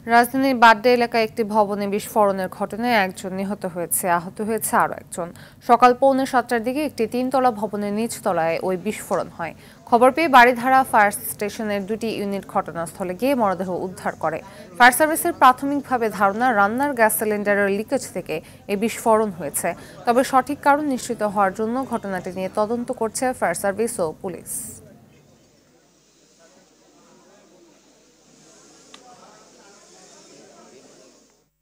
রাজধানীর বাড্ডা এলাকায় একটি ভবনে বিস্ফোরণের ঘটনায় একজন নিহত হয়েছে, আহত হয়েছে আরও একজন। সকাল 6:45টার দিকে একটি 3তলা ভবনের নিচতলায় ওই বিস্ফোরণ হয়। খবর পেয়ে বাড়িধারা ফায়ার স্টেশনের 2টি ইউনিট ঘটনাস্থলে গিয়ে মরদেহ উদ্ধার করে। ফায়ার সার্ভিসের প্রাথমিকভাবে ধারণা, রান্নার গ্যাস সিলিন্ডারের লিকেজ থেকে এই বিস্ফোরণ হয়েছে। তবে সঠিক কারণ নিশ্চিত হওয়ার জন্য ঘটনাটি নিয়ে তদন্ত করছে ফায়ার সার্ভিস ও পুলিশ।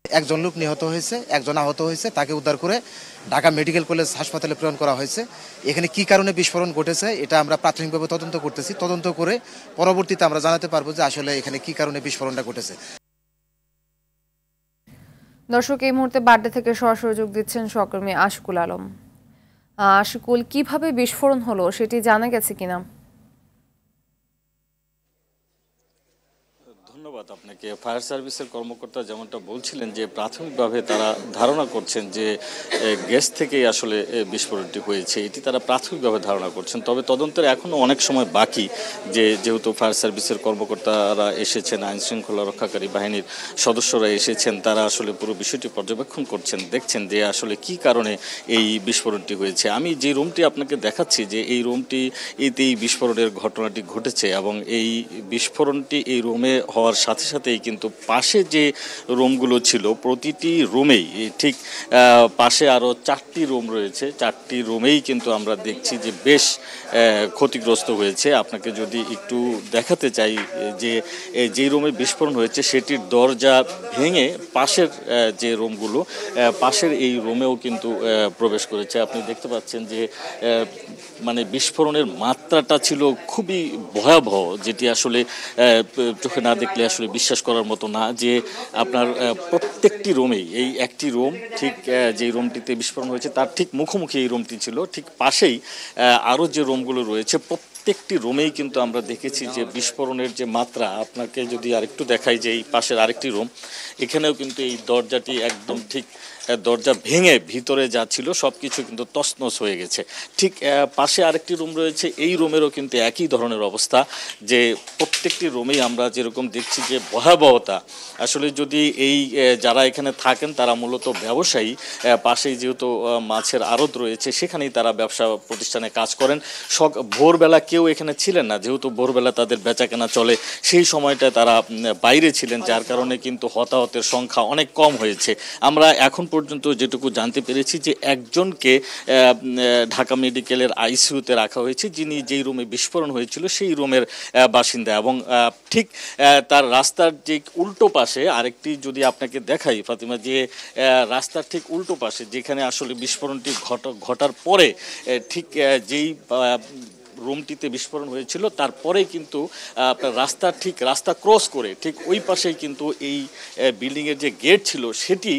একজন লোক নিহত হয়েছে, একজন আহত হয়েছে। তাকে উদ্ধার করে ঢাকা মেডিকেল কলেজ হাসপাতালে প্রেরণ করা হয়েছে। এখানে কি কারণে বিস্ফোরণ ঘটেছে এটা আমরা প্রাথমিকভাবে তদন্ত করতেছি। তদন্ত করে পরবর্তীতে আমরা জানাতে পারবো যে আসলে এখানে কি কারণে বিস্ফোরণটা ঘটেছে। দর্শক, এই মুহূর্তে বাড্ডা থেকে সরাসরি যোগ দিচ্ছেন সহকর্মী আশিকুল আলম। আশিকুল, কিভাবে বিস্ফোরণ হলো সেটি জানা গেছে কিনা? ধন্যবাদ আপনাকে। ফায়ার সার্ভিসের কর্মকর্তা যেমনটা বলছিলেন যে প্রাথমিকভাবে তারা ধারণা করছেন যে গ্যাস থেকেই আসলে বিস্ফোরণটি হয়েছে, এটি তারা প্রাথমিকভাবে ধারণা করছেন। তবে তদন্তের এখনও অনেক সময় বাকি, যেহেতু ফায়ার সার্ভিসের কর্মকর্তারা এসেছেন, আইন শৃঙ্খলা রক্ষাকারী বাহিনীর সদস্যরা এসেছেন, তারা আসলে পুরো বিষয়টি পর্যবেক্ষণ করছেন, দেখছেন যে আসলে কি কারণে এই বিস্ফোরণটি হয়েছে। আমি যে রুমটি আপনাকে দেখাচ্ছি, যে এই রুমটি এই বিস্ফোরণের ঘটনাটি ঘটেছে এবং এই বিস্ফোরণটি এই রুমে হওয়ার সাথে সাথেই কিন্তু পাশে যে রুমগুলো ছিল প্রতিটি রুমেই ঠিক পাশে আরও 4টি রুম রয়েছে। 4টি রুমেই কিন্তু আমরা দেখছি যে বেশ ক্ষতিগ্রস্ত হয়েছে। আপনাকে যদি একটু দেখাতে চাই যে রুমে বিস্ফোরণ হয়েছে সেটির দরজা ভেঙে পাশের যে রুমগুলো, পাশের এই রুমেও কিন্তু প্রবেশ করেছে। আপনি দেখতে পাচ্ছেন যে মানে বিস্ফোরণের মাত্রাটা ছিল খুবই ভয়াবহ, যেটি আসলে চোখে না দেখলে আসলে বিশ্বাস করার মতো না। যে আপনার প্রত্যেকটি রুমেই, এই একটি রুম ঠিক যে রুমটিতে বিস্ফোরণ হয়েছে তার ঠিক মুখোমুখি এই রুমটি ছিল, ঠিক পাশেই আরও যে রুমগুলো রয়েছে প্রত্যেকটি রুমেই কিন্তু আমরা দেখেছি যে বিস্ফোরণের যে মাত্রা। আপনাকে যদি আরেকটু দেখাই যে এই পাশের আরেকটি রুম, এখানেও কিন্তু এই দরজাটি একদম ঠিক দরজা ভেঙে ভিতরে যা ছিল সব কিছু কিন্তু তছনছ হয়ে গেছে। ঠিক পাশে আরেকটি রুম রয়েছে, এই রুমেরও কিন্তু একই ধরনের অবস্থা, যে প্রত্যেকটি রুমেই আমরা যেরকম দেখছি যে ভয়াবহতা। আসলে যদি এই যারা এখানে থাকেন তারা মূলত ব্যবসায়ী, পাশেই যেহেতু মাছের আড়ত রয়েছে সেখানেই তারা ব্যবসা প্রতিষ্ঠানে কাজ করেন। ভোরবেলা কেউ এখানে ছিলেন না, যেহেতু ভোরবেলা তাদের বেচাকেনা চলে, সেই সময়টায় তারা বাইরে ছিলেন, যার কারণে কিন্তু হতাহতের সংখ্যা অনেক কম হয়েছে। আমরা এখন পর্যন্ত যেটুকু জানতে পেরেছি যে একজনকে ঢাকা মেডিকেলের আইসিইউতে রাখা হয়েছে, যিনি যেই রুমে বিস্ফোরণ হয়েছিল সেই রুমের বাসিন্দা। এবং ঠিক তার রাস্তার যে উল্টো পাশে আরেকটি যদি আপনাকে দেখাই ফাতিমা, যে রাস্তার ঠিক উল্টো পাশে যেখানে আসলে বিস্ফোরণটি ঘটার পরে ঠিক যেই রুমটিতে বিস্ফোরণ হয়েছিল তারপরেই কিন্তু আপনার রাস্তা ক্রস করে ঠিক ওই পাশেই কিন্তু এই বিল্ডিংয়ের যে গেট ছিল সেটি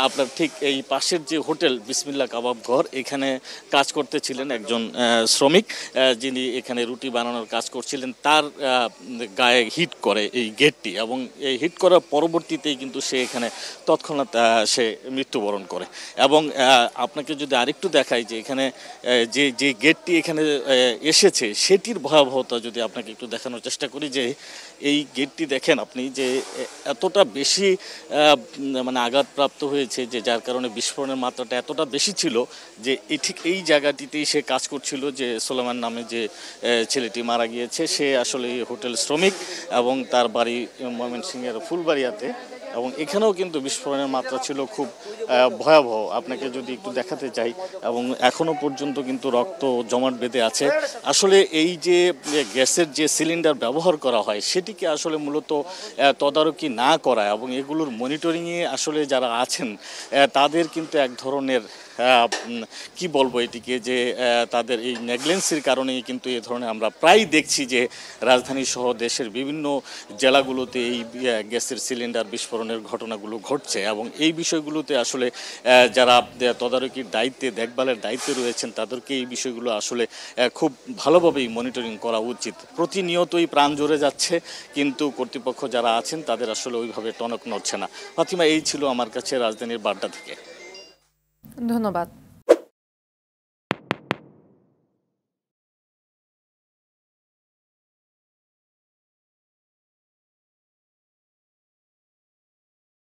আপনার ঠিক এই পাশের যে হোটেল বিসমিল্লাহ কাবাব ঘর, এখানে কাজ করতেছিলেন একজন শ্রমিক, যিনি এখানে রুটি বানানোর কাজ করছিলেন, তার গায়ে হিট করে এই গেটটি। এবং এই হিট করার পরবর্তীতেই কিন্তু সে এখানে তৎক্ষণাৎ সে মৃত্যুবরণ করে। এবং আপনাকে যদি আরেকটু দেখাই যে এখানে যে গেটটি এখানে এসেছে সেটির ভয়াবহতা যদি আপনাকে একটু দেখানোর চেষ্টা করি, যে এই গেটটি দেখেন আপনি, যে এতটা বেশি মানে আঘাতপ্রাপ্ত হয়েছে, যে যার কারণে বিস্ফোরণের মাত্রাটা এতটা বেশি ছিল যে ঠিক এই জায়গাটিতেই সে কাজ করছিল। যে সোলেমান নামে যে ছেলেটি মারা গিয়েছে, সে আসলে হোটেল শ্রমিক এবং তার বাড়ি ময়মনসিংহের ফুলবাড়িয়াতে। এবং এখানেও কিন্তু বিস্ফোরণের মাত্রা ছিল খুব ভয়াবহ। আপনাকে যদি একটু দেখাতে চাই, এবং এখনও পর্যন্ত কিন্তু রক্ত জমাট বেঁধে আছে। আসলে এই যে গ্যাসের যে সিলিন্ডার ব্যবহার করা হয় সেটিকে আসলে মূলত তদারকি না করা এবং এগুলোর মনিটরিংয়ে আসলে যারা আছেন তাদের কিন্তু এক ধরনের কি বলবো এটিকে, যে তাদের এই নেগলেন্সির কারণেই কিন্তু এ ধরনের আমরা প্রায় দেখছি যে রাজধানী সহ দেশের বিভিন্ন জেলাগুলোতে এই গ্যাসের সিলিন্ডার বিস্ফোরণের ঘটনাগুলো ঘটছে। এবং এই বিষয়গুলোতে আসলে যারা তদারকির দায়িত্বে, দেখভালের দায়িত্বে রয়েছেন তাদেরকে এই বিষয়গুলো আসলে খুব ভালোভাবেই মনিটরিং করা উচিত। প্রতিনিয়তই প্রাণ জ্বরে যাচ্ছে, কিন্তু কর্তৃপক্ষ যারা আছেন তাদের আসলে ওইভাবে টনক নড়ছে না। ফাতিমা, এই ছিল আমার কাছে রাজধানীর বাড্ডা থেকে। ধন্যবাদ।